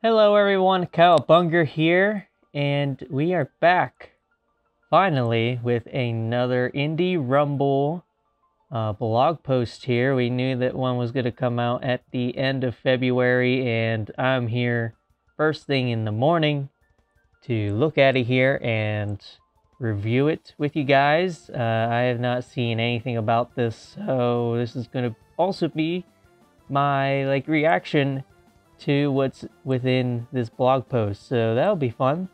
Hello everyone, Kyle Bunger here, and we are back finally with another Indie Rumble blog post here. We knew that one was going to come out at the end of February, and I'm here first thing in the morning to look at it here and review it with you guys. I have not seen anything about this, so this is going to also be my reaction to what's within this blog post, so that'll be fun.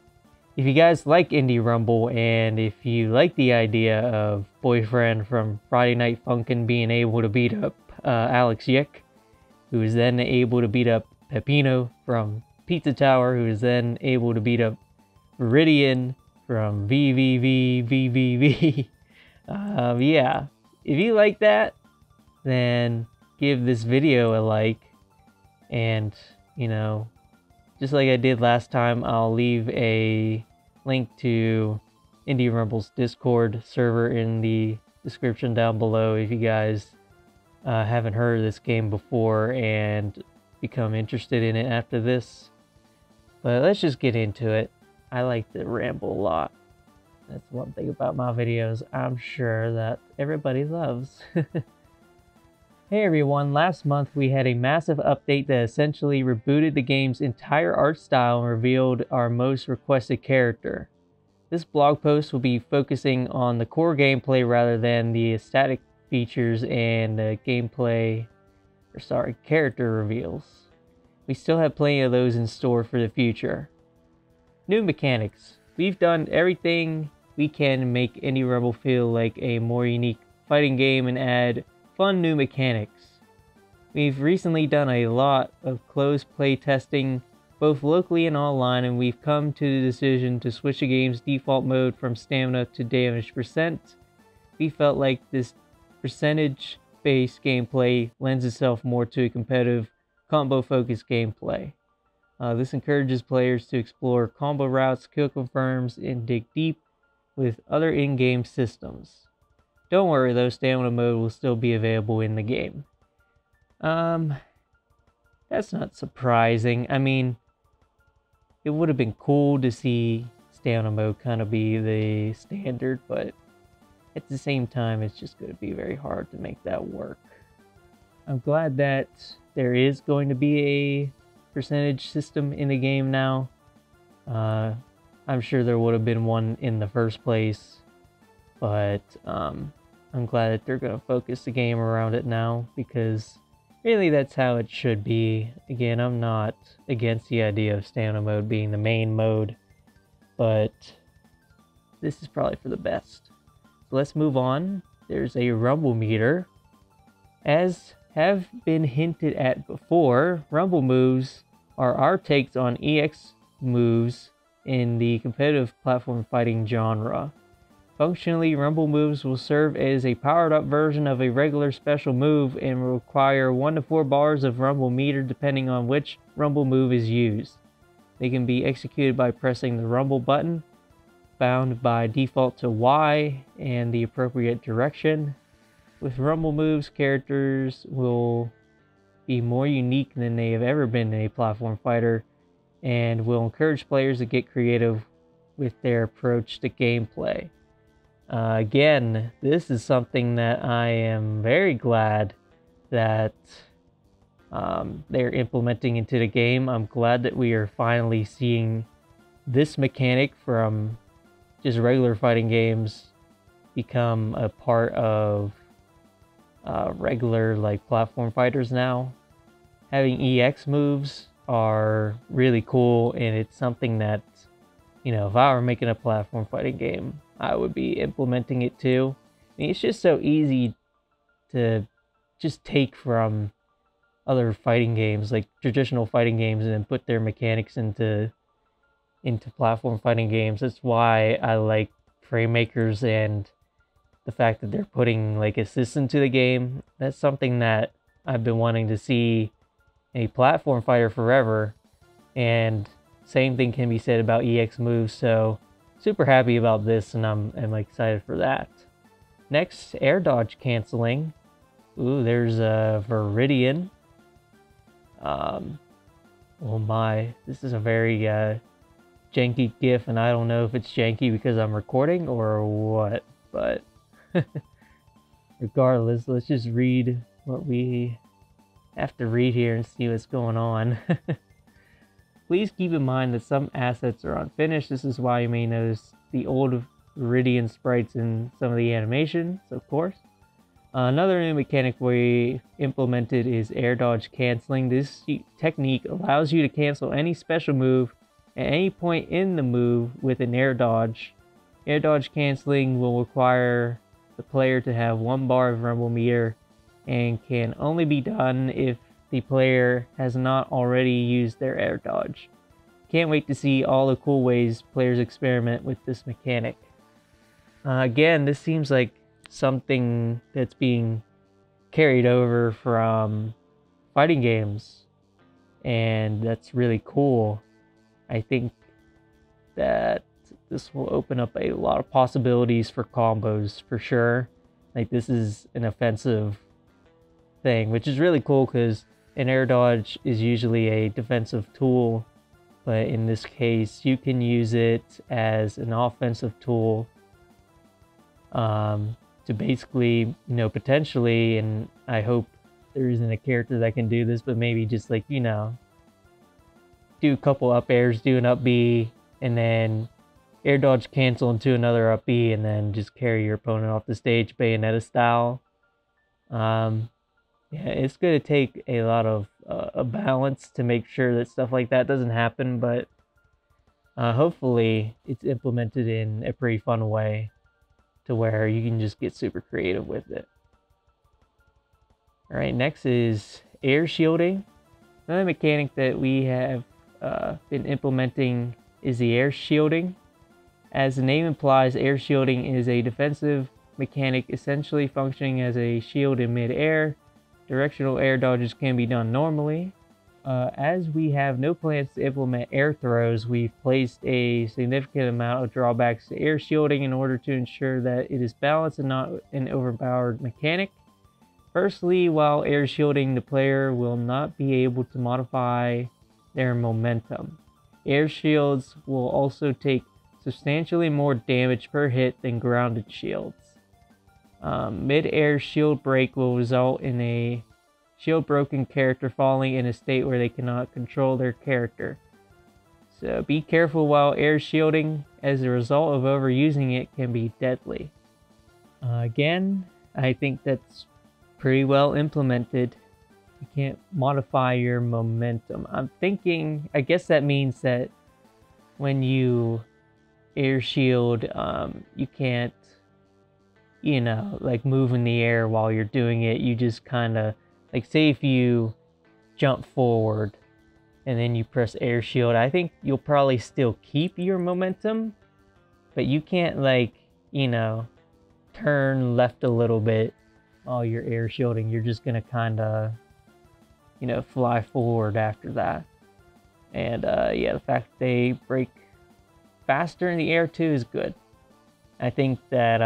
If you guys like Indie Rumble, and if you like the idea of Boyfriend from Friday Night Funkin' being able to beat up Alex Yick, who is then able to beat up Peppino from Pizza Tower, who is then able to beat up Viridian from VVVVVV. Yeah, if you like that, then give this video a like. And, you know, just like I did last time, I'll leave a link to Indie Rumble's Discord server in the description down below if you guys haven't heard of this game before and become interested in it after this. But let's just get into it. I like to ramble a lot. That's one thing about my videos I'm sure that everybody loves. Hey everyone, last month we had a massive update that essentially rebooted the game's entire art style and revealed our most requested character. This blog post will be focusing on the core gameplay rather than the aesthetic features and character reveals. We still have plenty of those in store for the future. New mechanics. We've done everything we can to make Indie Rumble feel like a more unique fighting game and add fun new mechanics. We've recently done a lot of closed play testing, both locally and online, and we've come to the decision to switch the game's default mode from stamina to damage percent. We felt like this percentage-based gameplay lends itself more to a competitive, combo-focused gameplay. This encourages players to explore combo routes, kill confirms, and dig deep with other in-game systems. Don't worry though, stamina mode will still be available in the game. That's not surprising. I mean, it would have been cool to see stamina mode kind of be the standard, but at the same time, it's just going to be very hard to make that work. I'm glad that there is going to be a percentage system in the game now. I'm sure there would have been one in the first place, but I'm glad that they're going to focus the game around it now, because really that's how it should be. Again, I'm not against the idea of stamina mode being the main mode, but this is probably for the best. So let's move on. There's a rumble meter. As have been hinted at before, rumble moves are our takes on EX moves in the competitive platform fighting genre. Functionally, rumble moves will serve as a powered-up version of a regular special move and will require 1 to 4 bars of rumble meter depending on which rumble move is used. They can be executed by pressing the rumble button, bound by default to Y and the appropriate direction. With rumble moves, characters will be more unique than they have ever been in a platform fighter, and will encourage players to get creative with their approach to gameplay. Again, this is something that I am very glad that they're implementing into the game. I'm glad that we are finally seeing this mechanic from just regular fighting games become a part of regular platform fighters now. Having EX moves are really cool, and it's something that, you know, if I were making a platform fighting game, I would be implementing it too. I mean, it's just so easy to just take from other fighting games, like traditional fighting games, and then put their mechanics into platform fighting games. That's why I like frame makers and the fact that they're putting assists into the game. That's something that I've been wanting to see in a platform fighter forever, and same thing can be said about EX moves. So super happy about this, and I'm excited for that. Next, air dodge canceling. Ooh, there's a Viridian. Oh my, this is a very janky GIF, and I don't know if it's janky because I'm recording or what, but regardless, let's just read what we have to read here and see what's going on. Please keep in mind that some assets are unfinished. This is why you may notice the old Viridian sprites in some of the animations, of course. Another new mechanic we implemented is air dodge canceling. This technique allows you to cancel any special move at any point in the move with an air dodge. Air dodge canceling will require the player to have 1 bar of rumble meter and can only be done if the player has not already used their air dodge. Can't wait to see all the cool ways players experiment with this mechanic. Again, this seems like something that's being carried over from fighting games, and that's really cool. I think that this will open up a lot of possibilities for combos for sure. Like, this is an offensive thing, which is really cool because an air dodge is usually a defensive tool, but in this case you can use it as an offensive tool to basically, potentially, and I hope there isn't a character that can do this, but maybe just like, do a couple up airs, do an up B, and then air dodge cancel into another up B, and then just carry your opponent off the stage, Bayonetta style. Yeah, it's going to take a lot of a balance to make sure that stuff like that doesn't happen, but hopefully it's implemented in a pretty fun way to where you can just get super creative with it. Alright, next is air shielding. Another mechanic that we have been implementing is the air shielding. As the name implies, air shielding is a defensive mechanic essentially functioning as a shield in mid-air. Directional air dodges can be done normally. As we have no plans to implement air throws, we've placed a significant amount of drawbacks to air shielding in order to ensure that it is balanced and not an overpowered mechanic. Firstly, while air shielding, the player will not be able to modify their momentum. Air shields will also take substantially more damage per hit than grounded shields. Mid-air shield break will result in a shield broken character falling in a state where they cannot control their character. So be careful while air shielding, as a result of overusing it can be deadly. Again, I think that's pretty well implemented. You can't modify your momentum. I'm thinking, I guess that means that when you air shield, you can't, like move in the air while you're doing it. You just kind of, like, say if you jump forward and then you press air shield, I think you'll probably still keep your momentum, but you can't, like, turn left a little bit while you're air shielding. You're just gonna kind of, fly forward after that. And yeah, the fact that they break faster in the air too is good. I think that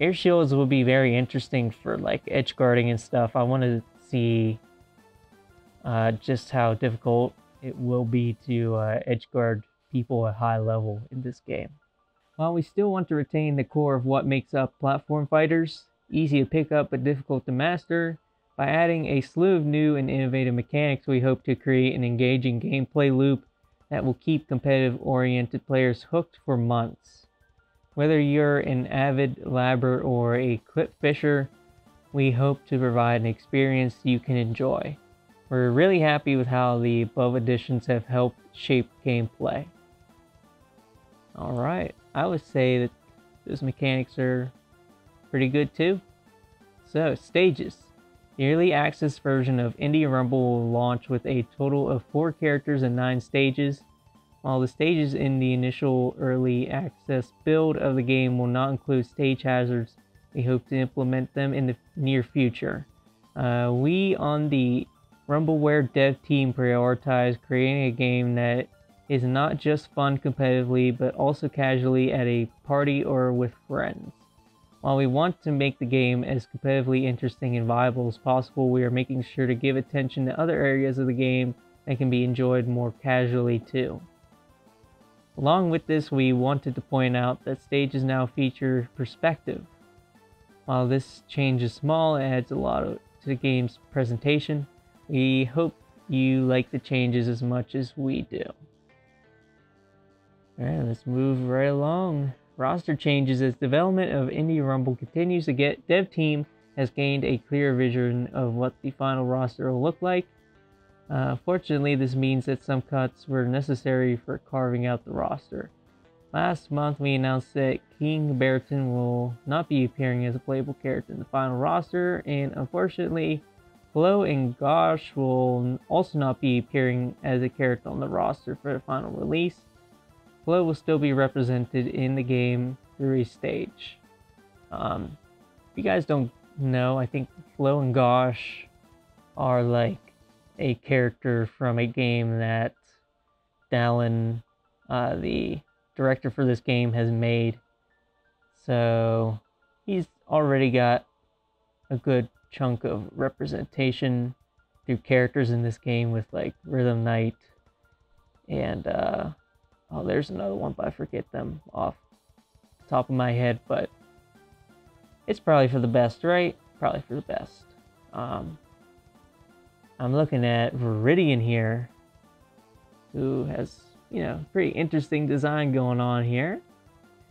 air shields will be very interesting for like edge guarding and stuff. I want to see just how difficult it will be to edge guard people at high level in this game. While we still want to retain the core of what makes up platform fighters, easy to pick up but difficult to master, by adding a slew of new and innovative mechanics, we hope to create an engaging gameplay loop that will keep competitive-oriented players hooked for months. Whether you're an avid labber or a clip fisher, we hope to provide an experience you can enjoy. We're really happy with how the above additions have helped shape gameplay. Alright, I would say that those mechanics are pretty good too. So, stages. The early access version of Indie Rumble will launch with a total of 4 characters and 9 stages. While the stages in the initial early access build of the game will not include stage hazards, we hope to implement them in the near future. We on the Rumbleware dev team prioritize creating a game that is not just fun competitively, but also casually at a party or with friends. While we want to make the game as competitively interesting and viable as possible, we are making sure to give attention to other areas of the game that can be enjoyed more casually too. Along with this, we wanted to point out that stages now feature perspective. While this change is small, it adds a lot to the game's presentation. We hope you like the changes as much as we do. Alright, let's move right along. Roster changes. As development of Indie Rumble continues to get, dev team has gained a clear vision of what the final roster will look like. Fortunately, this means that some cuts were necessary for carving out the roster. Last month, we announced that King Barrington will not be appearing as a playable character in the final roster, and unfortunately, Flo and Gosh will also not be appearing as a character on the roster for the final release. Flo will still be represented in the game through a stage. If you guys don't know, I think Flo and Gosh are like a character from a game that Dallin, the director for this game, has made. So he's already got a good chunk of representation through characters in this game with like Rhythm Knight and oh, there's another one, but I forget them off the top of my head, but it's probably for the best, right? Probably for the best. I'm looking at Viridian here, who has, pretty interesting design going on here.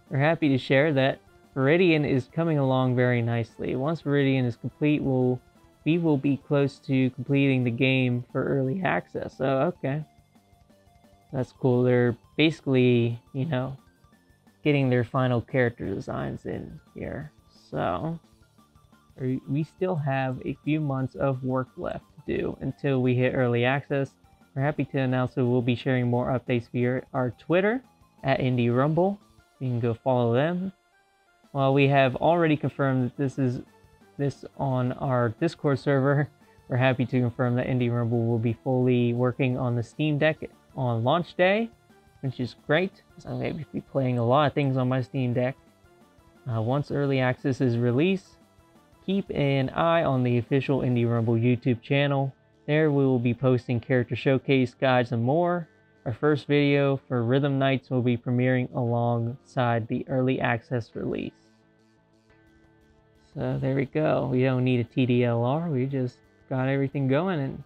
We're happy to share that Viridian is coming along very nicely. Once Viridian is complete, we will be close to completing the game for early access. So, okay. That's cool. They're basically, getting their final character designs in here. So, we still have a few months of work left to do until we hit early access. We're happy to announce that we'll be sharing more updates via our Twitter at Indie Rumble. You can go follow them. While we have already confirmed that this on our Discord server, we're happy to confirm that Indie Rumble will be fully working on the Steam Deck on launch day, which is great, because I'm going to be playing a lot of things on my Steam Deck. Once early access is released, keep an eye on the official Indie Rumble YouTube channel. There we will be posting character showcase guides and more. Our first video for Rhythm Knights will be premiering alongside the early access release. So there we go. We don't need a TDLR, we just got everything going, and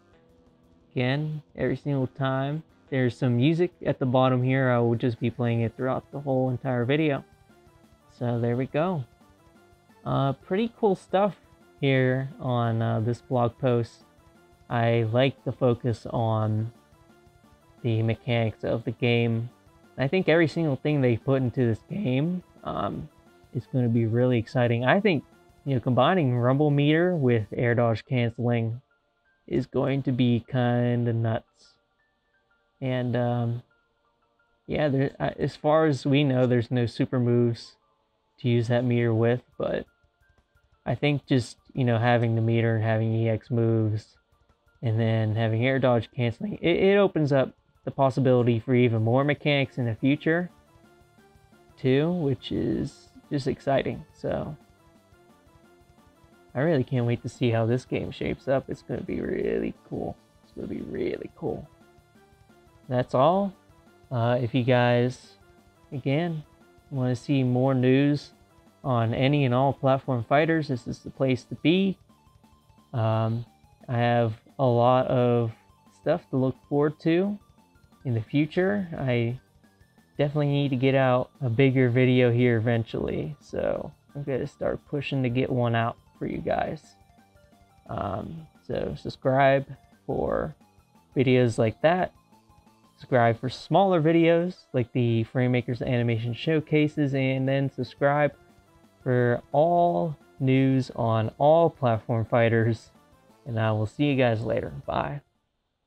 again, every single time there's some music at the bottom here, I will just be playing it throughout the whole entire video. So there we go. Pretty cool stuff here on this blog post. I like the focus on the mechanics of the game. I think every single thing they put into this game is going to be really exciting. I think, combining rumble meter with air dodge canceling is going to be kind of nuts. And yeah, as far as we know, there's no super moves to use that meter with, but I think just, having the meter and having EX moves and then having air dodge canceling, it opens up the possibility for even more mechanics in the future too, which is just exciting. So I really can't wait to see how this game shapes up. It's going to be really cool. It's going to be really cool. That's all. If you guys, again, want to see more news on any and all platform fighters, this is the place to be. I have a lot of stuff to look forward to in the future. I definitely need to get out a bigger video here eventually, so I'm going to start pushing to get one out for you guys. So subscribe for videos like that. Subscribe for smaller videos like the Framemakers Animation Showcases, and then subscribe for all news on all platform fighters. And I will see you guys later. Bye.